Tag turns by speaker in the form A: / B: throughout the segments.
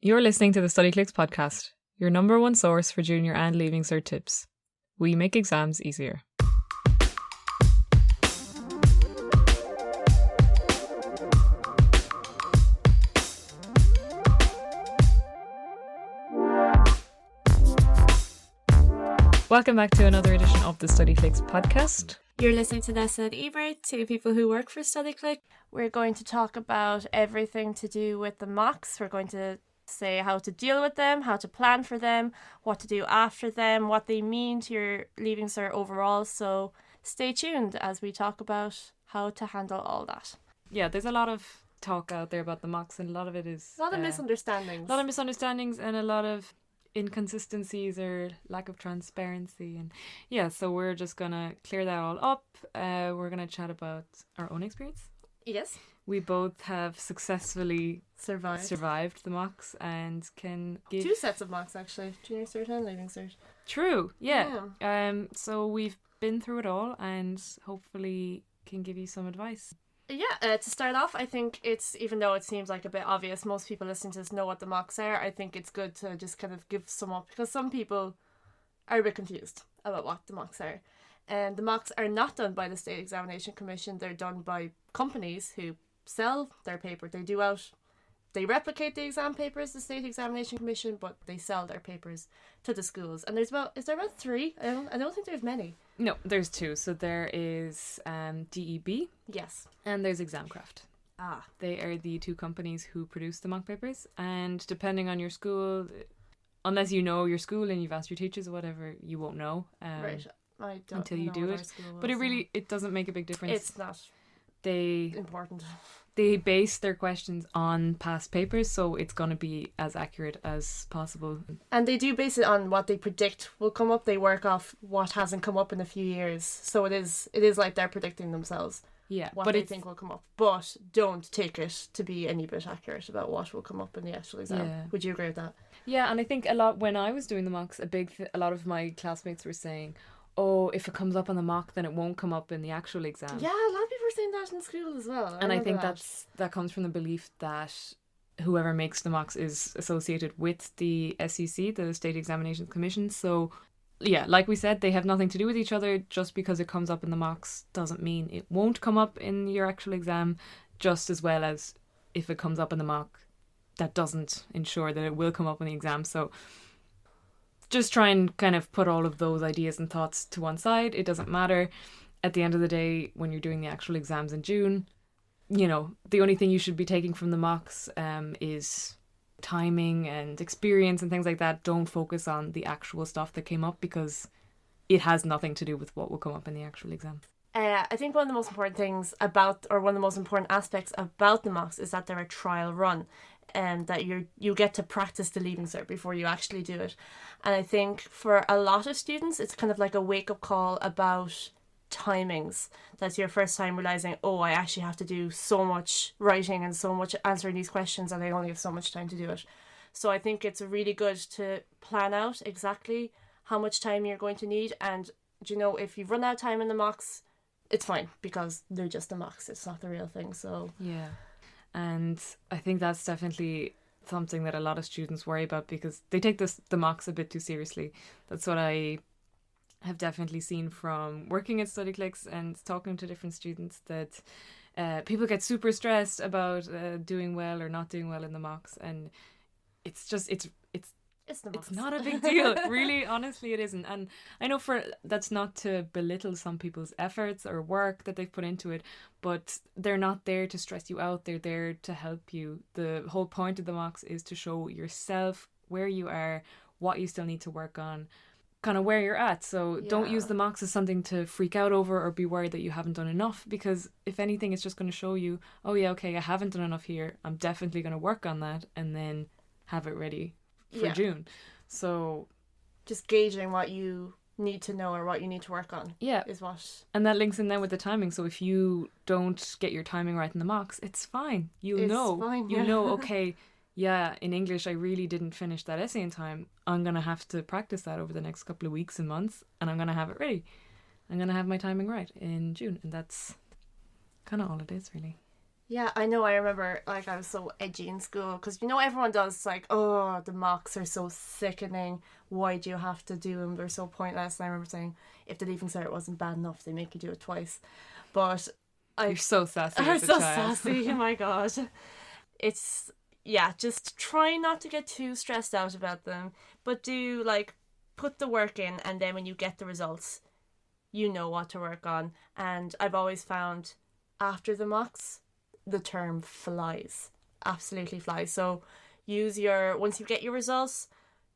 A: You're listening to the Studyclix Podcast, your number one source for Junior and Leaving Cert tips. We make exams easier. Welcome back to another edition of the Studyclix Podcast.
B: You're listening to Nessa and Eimear, two people who work for Studyclix. We're going to talk about everything to do with the mocks. We're going to say how to deal with them, how to plan for them, what to do after them, what they mean to your Leaving Cert overall. So stay tuned as we talk about how to handle all that.
A: Yeah, there's a lot of talk out there about the mocks, and a lot of it is...
B: A lot of misunderstandings.
A: A lot of misunderstandings and a lot of inconsistencies or lack of transparency. And yeah, so we're just going to clear that all up. We're going to chat about our own experience.
B: Yes.
A: We both have successfully survived the mocks and can give...
B: Two sets of mocks, actually. Junior Cert and Leaving Cert.
A: True, yeah. So we've been through it all and hopefully can give you some advice.
B: Yeah, to start off, I think it's, even though it seems like a bit obvious, most people listening to this know what the mocks are. I think it's good to just kind of give some up, because some people are a bit confused about what the mocks are. And the mocks are not done by the State Examination Commission. They're done by companies who sell their paper. They replicate the exam papers, the State Examination Commission, but they sell their papers to the schools. And is there about three? I don't think there's many.
A: No, there's two. So there is DEB.
B: Yes.
A: And there's Examcraft.
B: Ah.
A: They are the two companies who produce the mock papers. And depending on your school, unless you know your school and you've asked your teachers or whatever, you won't know.
B: Right. I don't
A: until you
B: know
A: do it. But it doesn't make a big difference.
B: It's not important.
A: They base their questions on past papers, so it's going to be as accurate as possible.
B: And they do base it on what they predict will come up. They work off what hasn't come up in a few years. So it is like they're predicting themselves.
A: Yeah,
B: what they think will come up. But don't take it to be any bit accurate about what will come up in the actual exam. Yeah. Would you agree with that?
A: Yeah, and I think a lot, when I was doing the mocks, a lot of my classmates were saying, oh, if it comes up on the mock, then it won't come up in the actual exam.
B: Yeah, a lot of people are saying that in school as well.
A: And I think that comes from the belief that whoever makes the mocks is associated with the SEC, the State Examination Commission. So, yeah, like we said, they have nothing to do with each other. Just because it comes up in the mocks doesn't mean it won't come up in your actual exam, just as well as if it comes up in the mock, that doesn't ensure that it will come up in the exam. So just try and kind of put all of those ideas and thoughts to one side. It doesn't matter. At the end of the day, when you're doing the actual exams in June, you know, the only thing you should be taking from the mocks is timing and experience and things like that. Don't focus on the actual stuff that came up, because it has nothing to do with what will come up in the actual exam.
B: I think one of the most important things one of the most important aspects about the mocks is that they're a trial run. And that you get to practice the Leaving Cert before you actually do it. And I think for a lot of students, it's kind of like a wake-up call about timings. That's your first time realising, oh, I actually have to do so much writing and so much answering these questions, and I only have so much time to do it. So I think it's really good to plan out exactly how much time you're going to need. And, you know, if you've run out of time in the mocks, it's fine, because they're just the mocks. It's not the real thing. So
A: yeah. And I think that's definitely something that a lot of students worry about, because they take the mocks a bit too seriously. That's what I have definitely seen from working at Studyclix and talking to different students, that people get super stressed about doing well or not doing well in the mocks, and it's not a big deal. Really, honestly, it isn't. And I know that's not to belittle some people's efforts or work that they've put into it, but they're not there to stress you out. They're there to help you. The whole point of the mocks is to show yourself where you are, what you still need to work on, kind of where you're at. So don't use the mocks as something to freak out over or be worried that you haven't done enough, because if anything, it's just going to show you, oh yeah, okay, I haven't done enough here. I'm definitely going to work on that, and then have it ready for June. So
B: just gauging what you need to know or what you need to work on is what.
A: And that links in then with the timing. So if you don't get your timing right in the mocks, it's fine. You'll know, okay, yeah, in English I really didn't finish that essay in time. I'm going to have to practice that over the next couple of weeks and months, and I'm going to have it ready. I'm going to have my timing right in June, and that's kind of all it is, really.
B: Yeah, I know. I remember, like, I was so edgy in school because, you know, everyone does, like, oh, the mocks are so sickening. Why do you have to do them? They're so pointless. And I remember saying, if the Leaving Cert wasn't bad enough, they make you do it twice. But
A: You're so sassy
B: I'm
A: as a
B: so
A: child.
B: sassy. Oh my God. It's, yeah, just try not to get too stressed out about them, but do, like, put the work in, and then when you get the results, you know what to work on. And I've always found after the mocks, the term flies, absolutely flies. So once you get your results,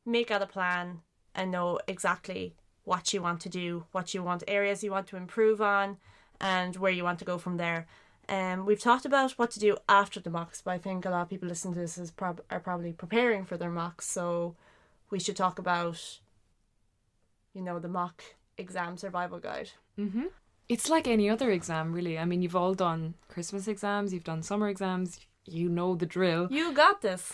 B: make out a plan and know exactly what you want to do, areas you want to improve on, and where you want to go from there. We've talked about what to do after the mocks, but I think a lot of people listening to this are probably preparing for their mocks, so we should talk about, you know, the mock exam survival guide.
A: Mm-hmm. It's like any other exam, really. I mean, you've all done Christmas exams, you've done summer exams, you know the drill.
B: You got this.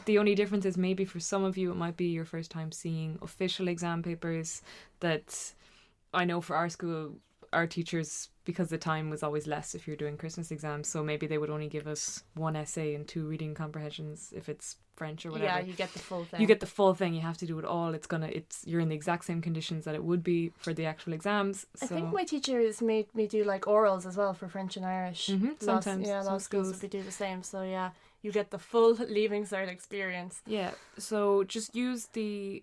A: The only difference is maybe for some of you it might be your first time seeing official exam papers. That I know for our school, our teachers, because the time was always less if you're doing Christmas exams, so maybe they would only give us one essay and 2 reading comprehensions if it's French or whatever.
B: Yeah, you get the full thing.
A: You get the full thing. You have to do it all. You're in the exact same conditions that it would be for the actual exams. So.
B: I think my teachers made me do like orals as well for French and Irish.
A: Mm-hmm. Sometimes.
B: A lot of schools would do the same. So yeah, you get the full Leaving Cert experience.
A: Yeah. So just use the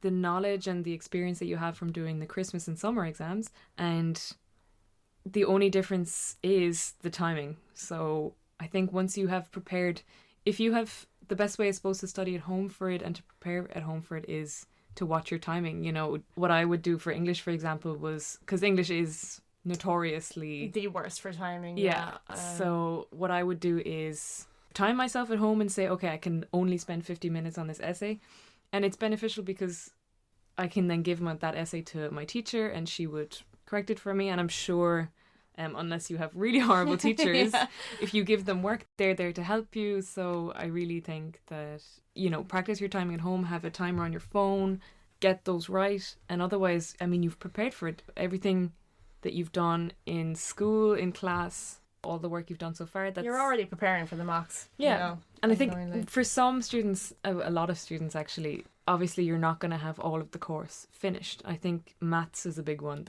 A: knowledge and the experience that you have from doing the Christmas and summer exams, and the only difference is the timing. So I think once you have prepared, the best way I suppose to study at home for it and to prepare at home for it is to watch your timing. You know, what I would do for English, for example, was, because English is notoriously
B: the worst for timing.
A: Yeah. So what I would do is time myself at home and say, okay, I can only spend 50 minutes on this essay. And it's beneficial because I can then give that essay to my teacher and she would correct it for me. And I'm sure, unless you have really horrible teachers,
B: yeah.
A: If you give them work, they're there to help you. So I really think that, you know, practice your timing at home, have a timer on your phone, get those right. And otherwise, I mean, you've prepared for it. Everything that you've done in school, in class, all the work you've done so far,
B: you're already preparing for the mocks.
A: Yeah.
B: You know,
A: and I think for some students, a lot of students actually, obviously you're not going to have all of the course finished. I think maths is a big one,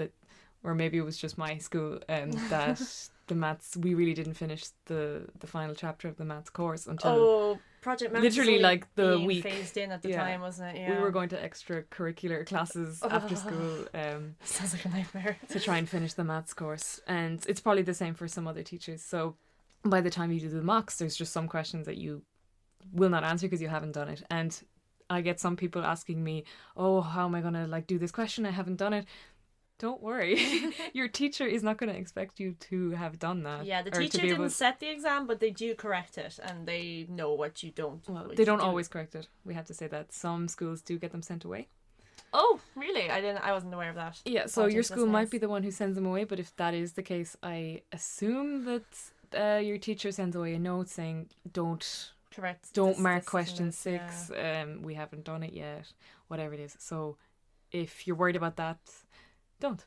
A: or maybe it was just my school, that the maths, we really didn't finish the final chapter of the maths course until
B: project maths
A: literally like the week
B: phased in at the time, wasn't it? Yeah.
A: We were going to extracurricular classes after school.
B: Sounds like a nightmare.
A: To try and finish the maths course, and it's probably the same for some other teachers. So by the time you do the mocks, there's just some questions that you will not answer because you haven't done it. And I get some people asking me, oh, how am I going to do this question? I haven't done it. Don't worry. Your teacher is not going to expect you to have done that.
B: Yeah, the teacher didn't set the exam, but they do correct it and they know what you don't.
A: Well, they don't always correct it. We have to say that. Some schools do get them sent away.
B: Oh, really? I wasn't aware of that.
A: Yeah, so your school might be the one who sends them away, but if that is the case, I assume that your teacher sends away a note saying don't mark question 6. Yeah. We haven't done it yet. Whatever it is. So if you're worried about that, don't.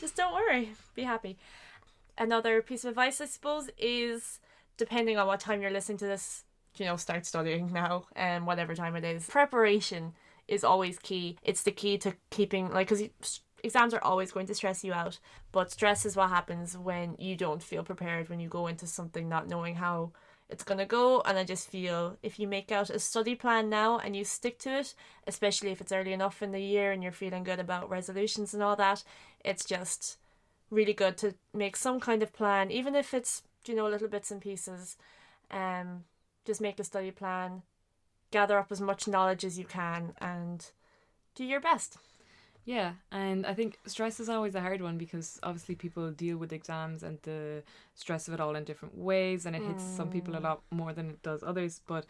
B: Just don't worry. Be happy. Another piece of advice, I suppose, is depending on what time you're listening to this, start studying now, and whatever time it is. Preparation is always key. It's the key to keeping, because exams are always going to stress you out, but stress is what happens when you don't feel prepared, when you go into something not knowing how it's going to go. And I just feel if you make out a study plan now and you stick to it, especially if it's early enough in the year and you're feeling good about resolutions and all that, it's just really good to make some kind of plan, even if it's, little bits and pieces. Just make a study plan, gather up as much knowledge as you can and do your best.
A: Yeah, and I think stress is always a hard one because obviously people deal with exams and the stress of it all in different ways, and it hits some people a lot more than it does others. But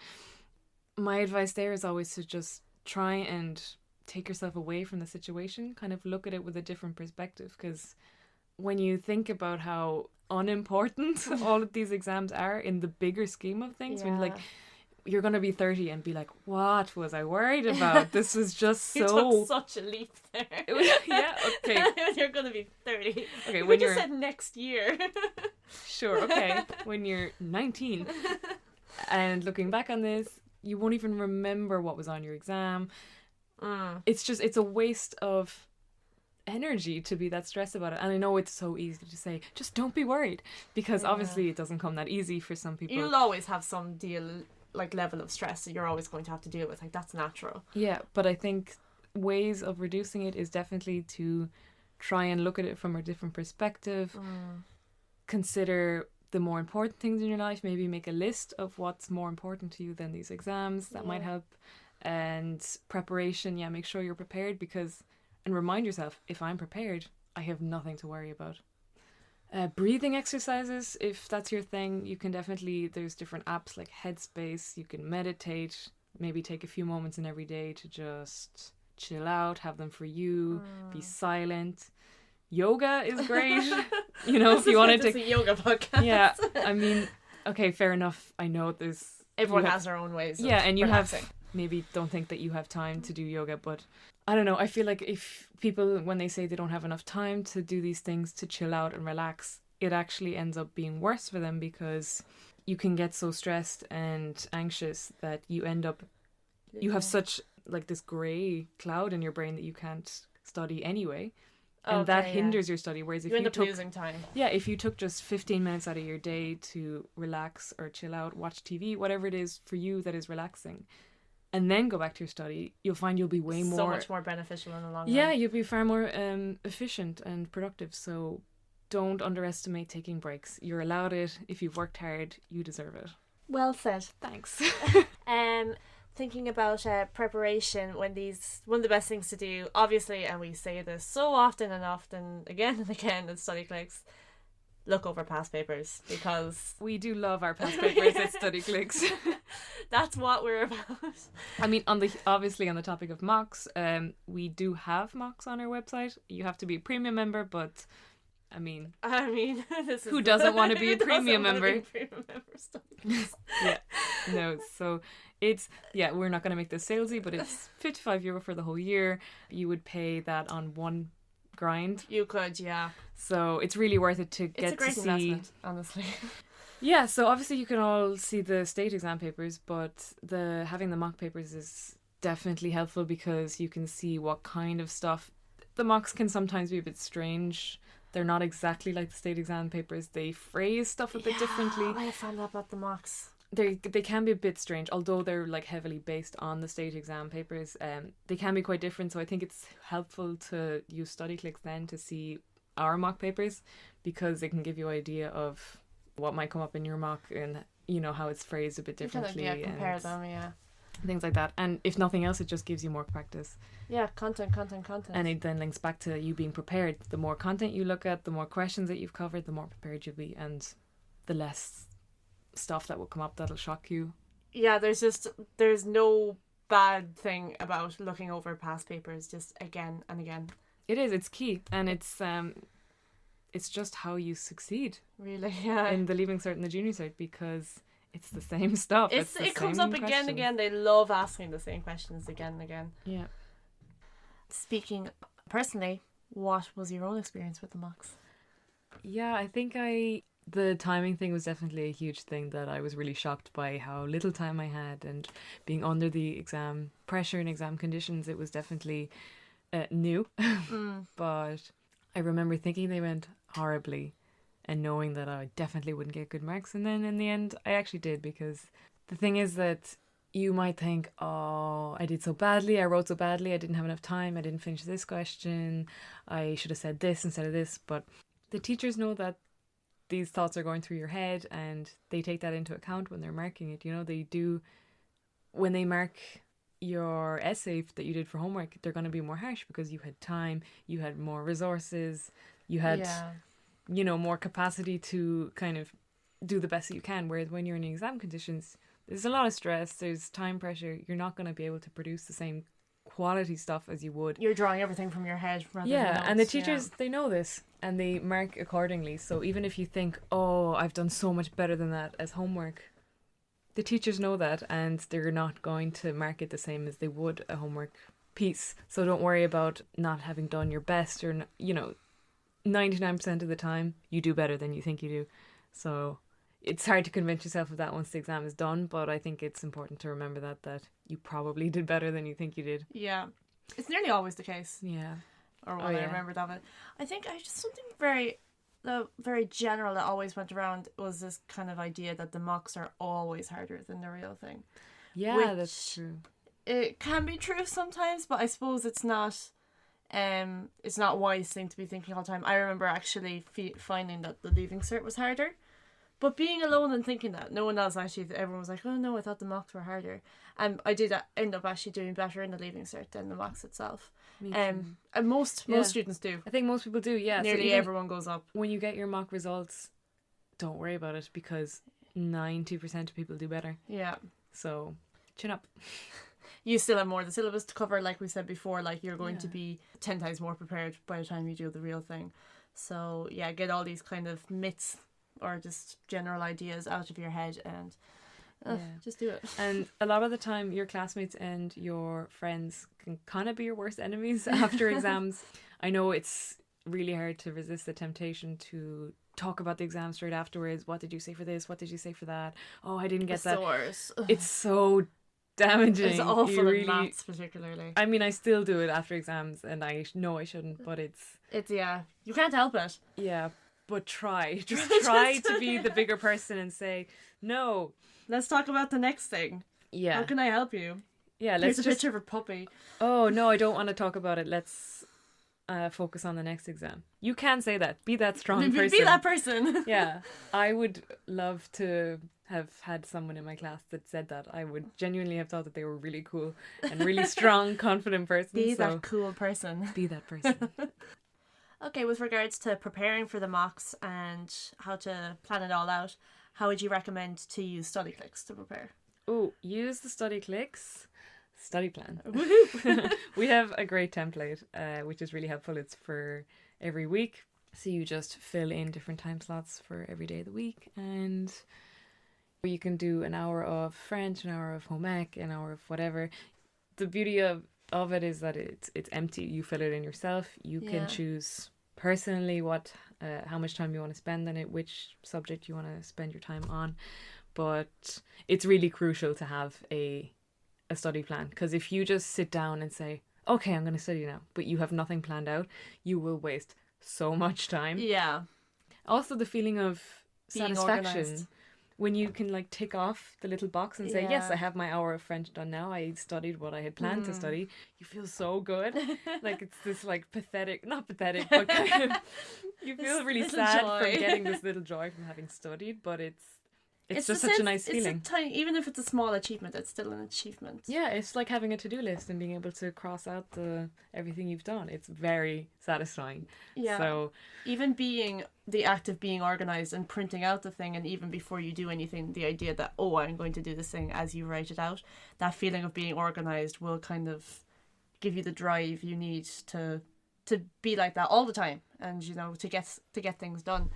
A: my advice there is always to just try and take yourself away from the situation, kind of look at it with a different perspective, because when you think about how unimportant all of these exams are in the bigger scheme of things, when you're going to be 30 and be like, what was I worried about? This was just
B: You
A: so...
B: took such a leap there.
A: Yeah, okay.
B: You're going to be 30.
A: Okay,
B: You
A: when
B: just
A: you're...
B: said next year.
A: Sure, okay. When you're 19 and looking back on this, you won't even remember what was on your exam. It's a waste of energy to be that stressed about it. And I know it's so easy to say, just don't be worried, because obviously it doesn't come that easy for some people.
B: You'll always have some level of stress that you're always going to have to deal with. Like, that's natural.
A: Yeah, but I think ways of reducing it is definitely to try and look at it from a different perspective. Consider the more important things in your life. Maybe make a list of what's more important to you than these exams. That might help. And preparation, make sure you're prepared, and remind yourself, if I'm prepared, I have nothing to worry about. Breathing exercises, if that's your thing, you can definitely, there's different apps like Headspace. You can meditate, maybe take a few moments in every day to just chill out, have them for you, be silent. Yoga is great. If you want to take
B: a yoga podcast.
A: Yeah, I mean, okay, fair enough. I know
B: everyone has their own ways.
A: And you
B: relaxing.
A: Maybe don't think that you have time to do yoga, but I don't know. I feel like if people, when they say they don't have enough time to do these things, to chill out and relax, it actually ends up being worse for them, because you can get so stressed and anxious that you end up, you have such like this grey cloud in your brain that you can't study anyway. And that hinders your study. Whereas if
B: you end up losing time.
A: Yeah, if you took just 15 minutes out of your day to relax or chill out, watch TV, whatever it is for you that is relaxing, and then go back to your study, you'll find you'll be so
B: much more beneficial in the long run.
A: Yeah, you'll be far more efficient and productive. So don't underestimate taking breaks. You're allowed it. If you've worked hard, you deserve it.
B: Well said.
A: Thanks.
B: Thinking about preparation, one of the best things to do, obviously, and we say this so often and often, again and again at Studyclix, look over past papers, because
A: we do love our past papers at Studyclix.
B: That's what we're about.
A: I mean, obviously on the topic of mocks, we do have mocks on our website. You have to be a premium member, but I mean, who doesn't want to be a premium member? Yeah, no. So we're not going to make this salesy, but it's €55 for the whole year. You would pay that on one grind.
B: You could, yeah.
A: So it's really worth it to get to see. It's a great investment,
B: honestly.
A: Yeah, so obviously you can all see the state exam papers, but having the mock papers is definitely helpful, because you can see what kind of stuff. The mocks can sometimes be a bit strange. They're not exactly like the state exam papers. They phrase stuff a bit differently.
B: I found out about the mocks.
A: They can be a bit strange, although they're like heavily based on the state exam papers. They can be quite different, so I think it's helpful to use Studyclix then to see our mock papers, because they can give you an idea of what might come up in your mock, and how it's phrased a bit differently.
B: Compare them, yeah.
A: Things like that. And if nothing else, it just gives you more practice.
B: Yeah, content. And
A: it then links back to you being prepared. The more content you look at, the more questions that you've covered, the more prepared you'll be, and the less stuff that will come up that'll shock you. Yeah,
B: there's no bad thing about looking over past papers just again and again.
A: It's key, and it's just how you succeed.
B: Really, yeah.
A: In the Leaving Cert and the Junior Cert, because it's the same stuff.
B: It comes up again and again. They love asking the same questions again and again.
A: Yeah.
B: Speaking personally, what was your own experience with the mocks?
A: Yeah, I think the timing thing was definitely a huge thing, that I was really shocked by how little time I had, and being under the exam pressure and exam conditions, it was definitely new. But I remember thinking they went horribly and knowing that I definitely wouldn't get good marks, and then in the end I actually did, because the thing is that you might think, oh, I did so badly, I wrote so badly, I didn't have enough time, I didn't finish this question, I should have said this instead of this. But the teachers know that these thoughts are going through your head, and they take that into account when they're marking it. They do, when they mark your essay that you did for homework, they're going to be more harsh, because you had time, you had more resources, you had more capacity to kind of do the best that you can. Whereas when you're in exam conditions, there's a lot of stress, there's time pressure, you're not going to be able to produce the same quality stuff as you would.
B: You're drawing everything from your head rather than notes.
A: And the teachers, they know this, and they mark accordingly. So even if you think, oh, I've done so much better than that as homework, the teachers know that, and they're not going to mark it the same as they would a homework piece. So don't worry about not having done your best, or 99% of the time you do better than you think you do. So it's hard to convince yourself of that once the exam is done, but I think it's important to remember that you probably did better than you think you did.
B: Yeah. It's nearly always the case.
A: Yeah.
B: Or what I remembered of it. I think I just something very general that always went around was this kind of idea that the mocks are always harder than the real thing.
A: Yeah, that's true.
B: It can be true sometimes, but I suppose it's not a wise thing to be thinking all the time. I remember actually finding that the Leaving Cert was harder. But being alone and thinking that, no one else actually, everyone was like, oh no, I thought the mocks were harder. And I did end up actually doing better in the Leaving Cert than the mocks itself. And most students do.
A: I think most people do, yeah.
B: Nearly
A: so
B: everyone goes up.
A: When you get your mock results, don't worry about it, because 90% of people do better.
B: Yeah.
A: So, chin up.
B: You still have more of the syllabus to cover, like we said before, like you're going to be 10 times more prepared by the time you do the real thing. So, yeah, get all these kind of myths or just general ideas out of your head and just do it.
A: And a lot of the time your classmates and your friends can kind of be your worst enemies after exams. I know it's really hard to resist the temptation to talk about the exam straight afterwards. What did you say for this? What did you say for that? Oh, I didn't get that. It's so damaging.
B: It's awful in maths particularly.
A: I mean, I still do it after exams, and I know I shouldn't, but it's
B: you can't help it.
A: Yeah. But try to be the bigger person and say, no.
B: Let's talk about the next thing.
A: Yeah.
B: How can I help you?
A: Yeah,
B: Here's a picture of a puppy.
A: Oh, no, I don't want to talk about it. Let's focus on the next exam. You can say that. Be that strong person.
B: Be that person.
A: Yeah. I would love to have had someone in my class that said that. I would genuinely have thought that they were really cool and really strong, confident person.
B: Be that cool person.
A: Be that person.
B: Okay, with regards to preparing for the mocks and how to plan it all out, how would you recommend to use Studyclix to prepare?
A: Oh, use the Studyclix study plan.
B: Woohoo!
A: We have a great template, which is really helpful. It's for every week. So you just fill in different time slots for every day of the week, and you can do an hour of French, an hour of home ec, an hour of whatever. The beauty of it is that it's empty. You fill it in yourself. You can choose personally how much time you want to spend on it, which subject you want to spend your time on. But it's really crucial to have a study plan, because if you just sit down and say, okay, I'm going to study now, but you have nothing planned out, you will waste so much time.
B: Yeah.
A: Also, the feeling of
B: being
A: satisfaction
B: organised.
A: when you can tick off the little box and say, yes, I have my hour of French done now. I studied what I had planned to study. You feel so good. It's this not pathetic, but kind of, you feel really sad from getting this little joy from having studied, but it's just such a nice feeling.
B: It's even if it's a small achievement, it's still an achievement.
A: Yeah, it's like having a to-do list and being able to cross out everything you've done. It's very satisfying.
B: Yeah.
A: So
B: even being the act of being organised and printing out the thing, and even before you do anything, the idea that, I'm going to do this thing as you write it out, that feeling of being organised will kind of give you the drive you need to be like that all the time, and to get things done.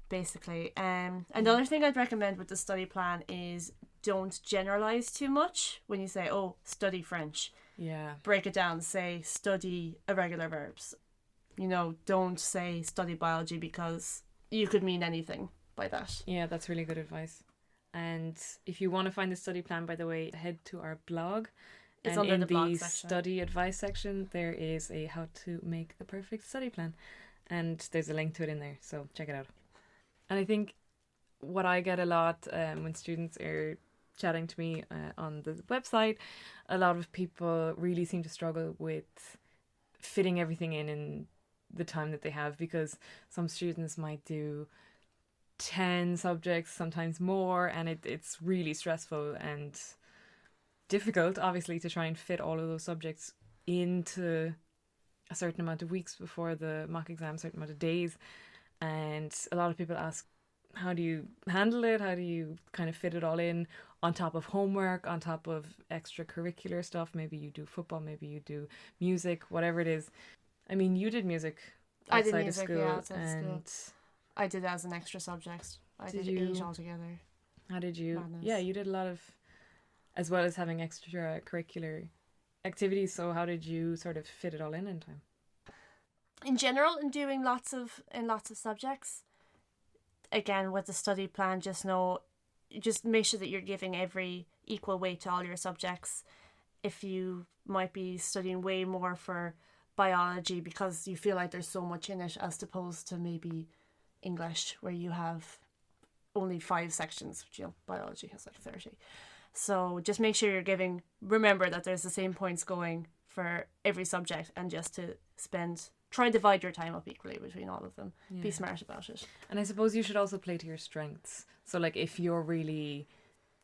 B: Basically. Another thing I'd recommend with the study plan is don't generalize too much when you say, study French.
A: Yeah.
B: Break it down. Say, study irregular verbs. Don't say study biology, because you could mean anything by that.
A: Yeah, that's really good advice. And if you want to find the study plan, by the way, head to our blog.
B: It's
A: and
B: under
A: in
B: the blog
A: the
B: section.
A: study advice section, there is a how to make the perfect study plan. And there's a link to it in there, so check it out. And I think what I get a lot when students are chatting to me on the website, a lot of people really seem to struggle with fitting everything in the time that they have, because some students might do 10 subjects, sometimes more, and it's really stressful and difficult, obviously, to try and fit all of those subjects into a certain amount of weeks before the mock exam, a certain amount of days. And a lot of people ask, how do you handle it? How do you kind of fit it all in on top of homework, on top of extracurricular stuff? Maybe you do football, maybe you do music, whatever it is. I mean, you did music outside of school.
B: I did that as an extra subject. I did 8 altogether.
A: How did you...
B: madness.
A: Yeah, you did a lot of... As well as having extracurricular activities, so how did you sort of fit it all in time?
B: In general, in doing lots of subjects, again, with the study plan, just make sure that you're giving every equal weight to all your subjects. If you might be studying way more for biology because you feel like there's so much in it, as opposed to maybe English, where you have only 5 sections, which, biology has like 30. So just make sure remember that there's the same points going for every subject, and just to try and divide your time up equally between all of them. Yeah. Be smart about it.
A: And I suppose you should also play to your strengths. So like if you're really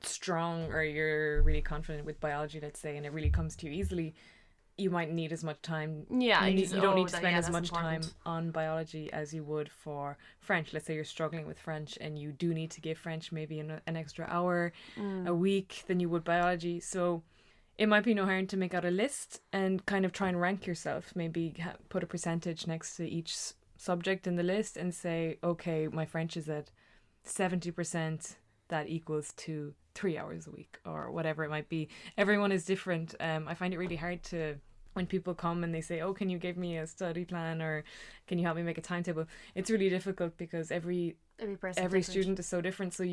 A: strong or you're really confident with biology, let's say, and it really comes to you easily, you might need as much time.
B: Yeah,
A: you don't need to spend as much time on biology as you would for French. Let's say you're struggling with French and you do need to give French maybe an extra hour a week than you would biology. So it might be no harm to make out a list and kind of try and rank yourself. Maybe put a percentage next to each subject in the list and say, okay, my French is at 70%. That equals to 3 hours a week, or whatever it might be. Everyone is different. I find it really hard when people come and they say, oh, can you give me a study plan, or can you help me make a timetable? It's really difficult because every student is so different. So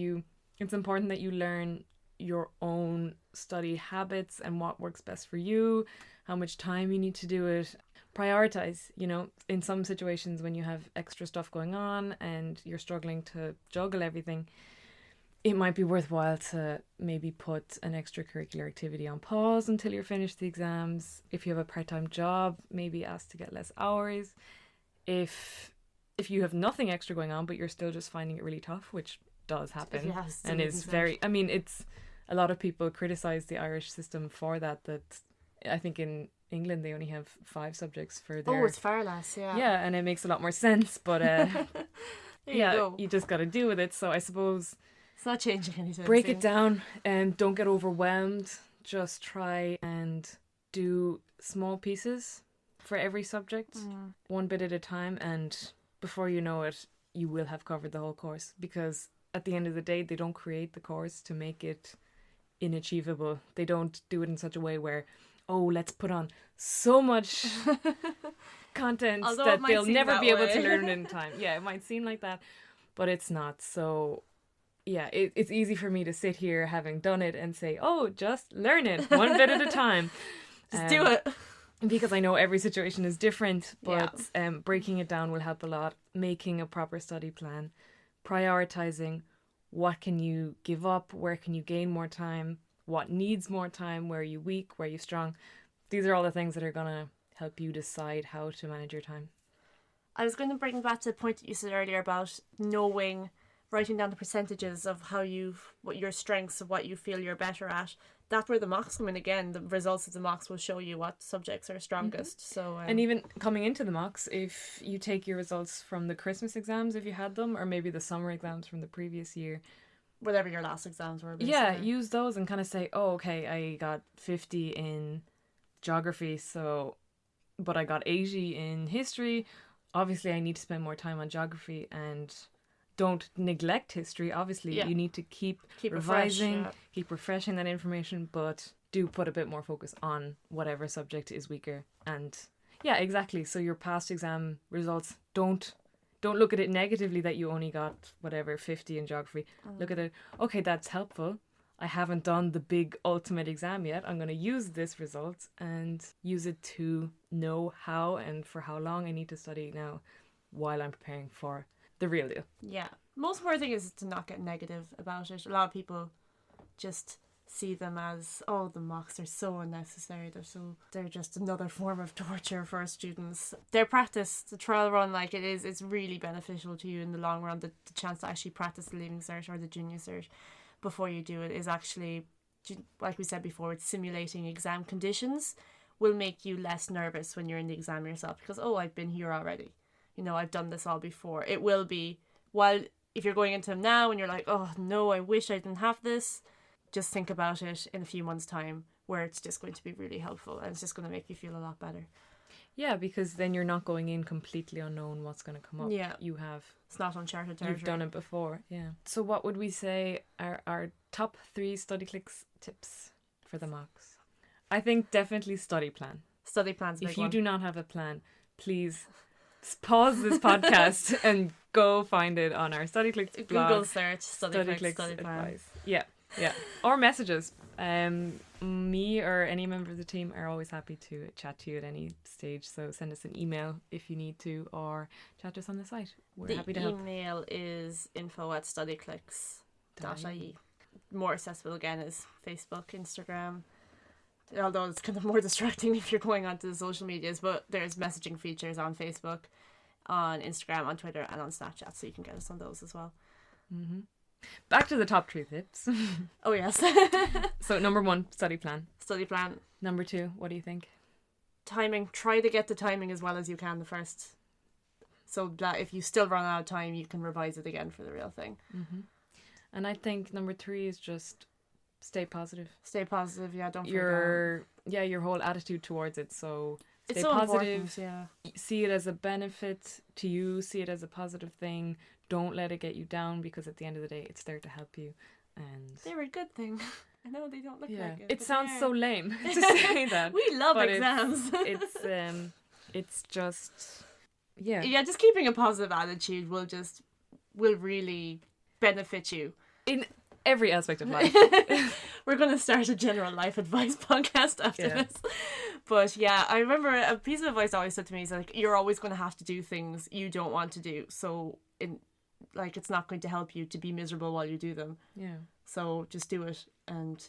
A: it's important that you learn your own study habits and what works best for you, how much time you need to do it. Prioritize, in some situations when you have extra stuff going on and you're struggling to juggle everything, it might be worthwhile to maybe put an extracurricular activity on pause until you're finished the exams. If you have a part-time job, maybe ask to get less hours. If you have nothing extra going on but you're still just finding it really tough, which does happen, and is very... I mean, it's... A lot of people criticize the Irish system for that I think in England they only have 5 subjects for their...
B: Oh, it's far less, yeah.
A: Yeah, and it makes a lot more sense, but you just got to deal with it. So I suppose...
B: It's not changing anything.
A: Break it down and don't get overwhelmed. Just try and do small pieces for every subject, one bit at a time, and before you know it, you will have covered the whole course, because at the end of the day, they don't create the course to make it inachievable. They don't do it in such a way where, oh, let's put on so much content that they'll never be able to learn in time. Yeah, it might seem like that, but it's not. So yeah, it's easy for me to sit here having done it and say, oh, just learn it one bit at a time.
B: Just do it.
A: Because I know every situation is different, but breaking it down will help a lot. Making a proper study plan, prioritizing what can you give up, where can you gain more time, what needs more time, where are you weak, where are you strong. These are all the things that are going to help you decide how to manage your time.
B: I was going to bring back to the point that you said earlier about writing down the percentages of what your strengths, of what you feel you're better at. That's where the mocks come in again. The results of the mocks will show you what subjects are strongest. So
A: and even coming into the mocks, if you take your results from the Christmas exams, if you had them, or maybe the summer exams from the previous year,
B: whatever your last exams were, basically.
A: Yeah, use those and kind of say, oh, okay, I got 50 in geography, but I got 80 in history. Obviously, I need to spend more time on geography, and don't neglect history. Obviously, you need to keep revising, keep refreshing that information, but do put a bit more focus on whatever subject is weaker. And yeah, exactly. So your past exam results, don't look at it negatively that you only got 50 in geography. Look at it, okay, that's helpful. I haven't done the big ultimate exam yet. I'm going to use this result and use it to know how and for how long I need to study now while I'm preparing for the real deal.
B: Yeah. Most important thing is to not get negative about it. A lot of people just see them as, oh, the mocks are so unnecessary. They're just another form of torture for students. Their practice, the trial run, like it is, it's really beneficial to you in the long run. The chance to actually practice the Leaving Cert or the Junior Cert before you do it is actually, like we said before, it's simulating exam conditions will make you less nervous when you're in the exam yourself, because, oh, I've been here already. I've done this all before. It will be, if you're going into them now and you're like, oh no, I wish I didn't have this, just think about it in a few months' time, where it's just going to be really helpful and it's just going to make you feel a lot better.
A: Yeah, because then you're not going in completely unknown what's going to come up.
B: Yeah. It's not uncharted territory.
A: You've done it before, yeah. So what would we say are our top 3 Studyclix tips for the mocks? I think definitely study plan.
B: Study plan's a big
A: If you
B: one.
A: do not have a plan, please pause this podcast and go find it on our Studyclix blog.
B: Google search Studyclix study plan.
A: advice. Yeah. Or messages. Me or any member of the team are always happy to chat to you at any stage. So send us an email if you need to, or chat to us on the site. We're happy to help.
B: The email is info@studyclix.ie. More accessible again is Facebook, Instagram. Although it's kind of more distracting if you're going onto the social medias, but there's messaging features on Facebook, on Instagram, on Twitter, and on Snapchat, so you can get us on those as well.
A: Mm-hmm. Back to the top 3 tips.
B: Oh, yes.
A: So, number 1, study plan.
B: Study plan.
A: Number 2, what do you think?
B: Timing. Try to get the timing as well as you can the first. So that if you still run out of time, you can revise it again for the real thing.
A: Mm-hmm. And I think number 3 is just stay positive.
B: Stay positive, yeah. Don't
A: forget. Your whole attitude towards it. So stay
B: it's so
A: positive.
B: Yeah.
A: See it as a benefit to you. See it as a positive thing. Don't let it get you down, because at the end of the day, it's there to help you. And
B: they're a good thing. I know they don't look like it.
A: It sounds so lame to say that.
B: We love exams.
A: It's just
B: just keeping a positive attitude will really benefit you
A: in every aspect of life.
B: We're going to start a general life advice podcast after this. But yeah, I remember a piece of advice always said to me is like, you're always going to have to do things you don't want to do. So it's not going to help you to be miserable while you do them. Yeah. So just do it and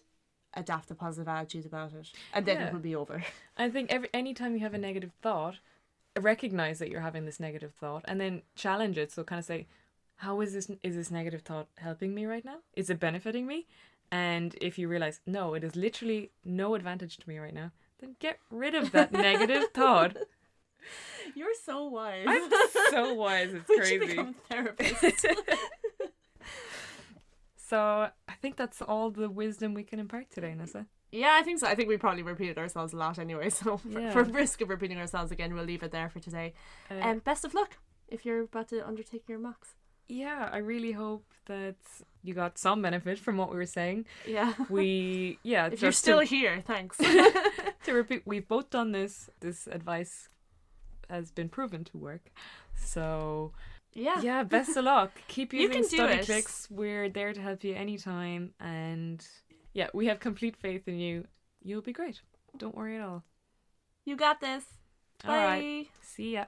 B: adapt a positive attitude about it, and then it will be over.
A: I think anytime you have a negative thought, recognize that you're having this negative thought, and then challenge it. So kind of say, how is this negative thought helping me right now? Is it benefiting me? And if you realize, no, it is literally no advantage to me right now, then get rid of that negative thought.
B: You're so wise.
A: I'm so wise, it's crazy.
B: We should become therapists.
A: So I think that's all the wisdom we can impart today, Nessa.
B: Yeah, I think so. I think we probably repeated ourselves a lot anyway, so for risk of repeating ourselves again, we'll leave it there for today. And best of luck if you're about to undertake your mocks.
A: Yeah, I really hope that you got some benefit from what we were saying.
B: Yeah.
A: If
B: you're still here, thanks.
A: To repeat, we've both done this. This advice has been proven to work. So yeah, best of luck. Keep using Studyclix. We're there to help you anytime, and we have complete faith in you. You'll be great. Don't worry at all.
B: You got this. Bye.
A: All right. See ya.